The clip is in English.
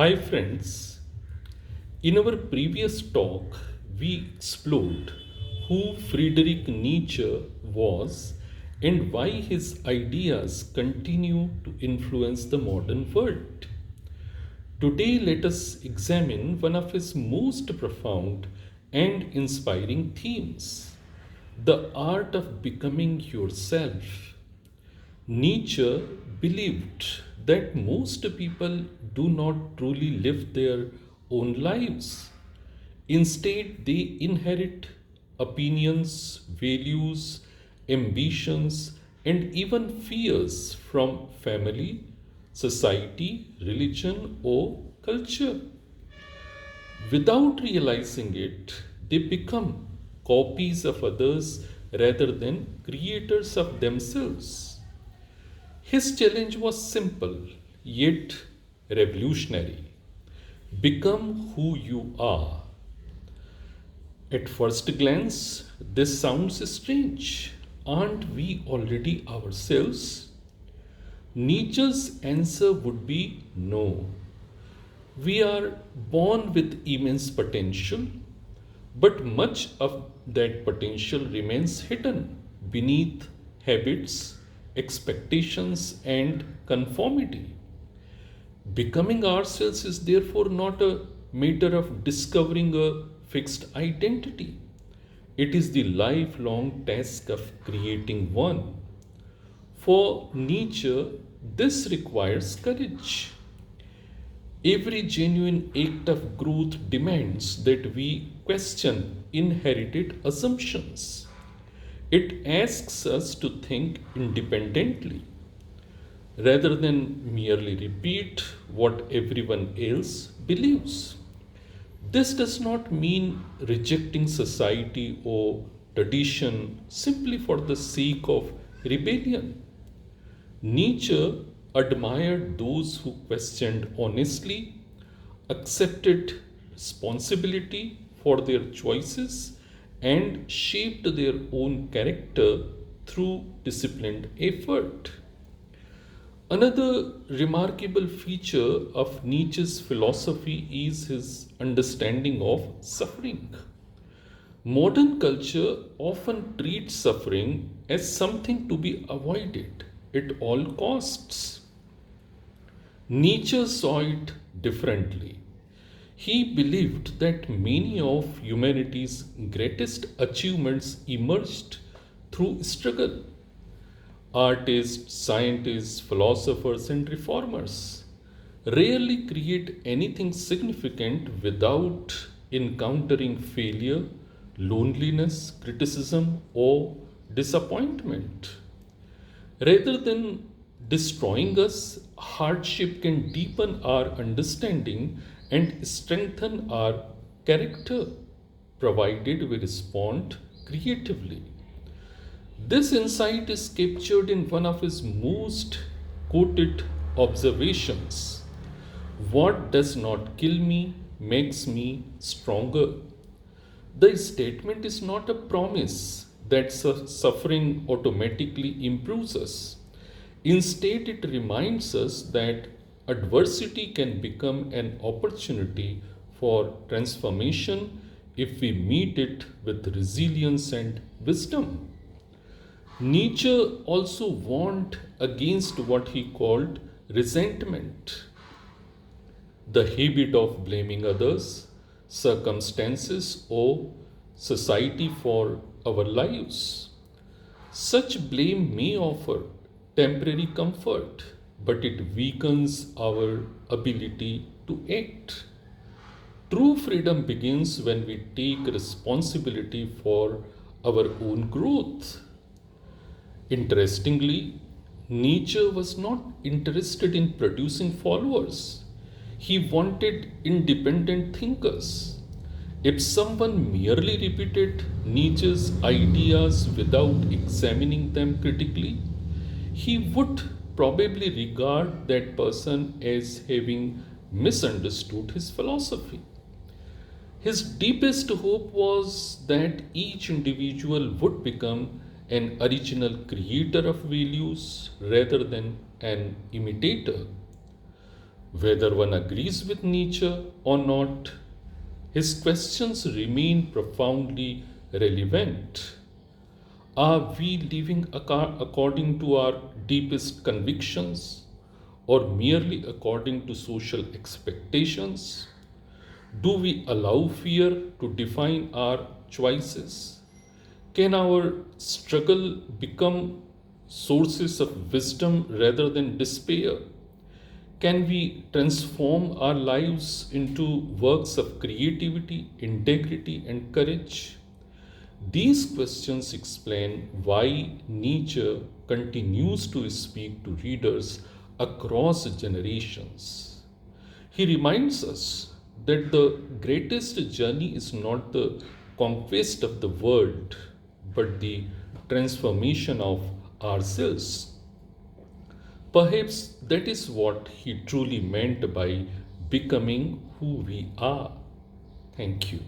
Hi, friends. In our previous talk, we explored who Friedrich Nietzsche was and why his ideas continue to influence the modern world. Today, let us examine one of his most profound and inspiring themes, the art of becoming yourself. Nietzsche believed that most people do not truly live their own lives. Instead, they inherit opinions, values, ambitions, and even fears from family, society, religion, or culture. Without realizing it, they become copies of others rather than creators of themselves. His challenge was simple yet revolutionary. Become who you are. At first glance, this sounds strange. Aren't we already ourselves? Nietzsche's answer would be no. We are born with immense potential, but much of that potential remains hidden beneath habits, expectations, and conformity. Becoming ourselves is therefore not a matter of discovering a fixed identity. It is the lifelong task of creating one. For Nietzsche, this requires courage. Every genuine act of growth demands that we question inherited assumptions. It asks us to think independently rather than merely repeat what everyone else believes. This does not mean rejecting society or tradition simply for the sake of rebellion. Nietzsche admired those who questioned honestly, accepted responsibility for their choices, and shaped their own character through disciplined effort. Another remarkable feature of Nietzsche's philosophy is his understanding of suffering. Modern culture often treats suffering as something to be avoided at all costs. Nietzsche saw it differently. He believed that many of humanity's greatest achievements emerged through struggle. Artists, scientists, philosophers, and reformers rarely create anything significant without encountering failure, loneliness, criticism, or disappointment. Rather than destroying us, hardship can deepen our understanding and strengthen our character, provided we respond creatively. This insight is captured in one of his most quoted observations. What does not kill me makes me stronger. The statement is not a promise that suffering automatically improves us. Instead, it reminds us that adversity can become an opportunity for transformation if we meet it with resilience and wisdom. Nietzsche also warned against what he called resentment, the habit of blaming others, circumstances, or society for our lives. Such blame may offer temporary comfort, but it weakens our ability to act. True freedom begins when we take responsibility for our own growth. Interestingly, Nietzsche was not interested in producing followers. He wanted independent thinkers. If someone merely repeated Nietzsche's ideas without examining them critically, he would probably regard that person as having misunderstood his philosophy. His deepest hope was that each individual would become an original creator of values rather than an imitator. Whether one agrees with Nietzsche or not, his questions remain profoundly relevant. Are we living according to our deepest convictions or merely according to social expectations? Do we allow fear to define our choices? Can our struggle become sources of wisdom rather than despair? Can we transform our lives into works of creativity, integrity, and courage? These questions explain why Nietzsche continues to speak to readers across generations. He reminds us that the greatest journey is not the conquest of the world, but the transformation of ourselves. Perhaps that is what he truly meant by becoming who we are. Thank you.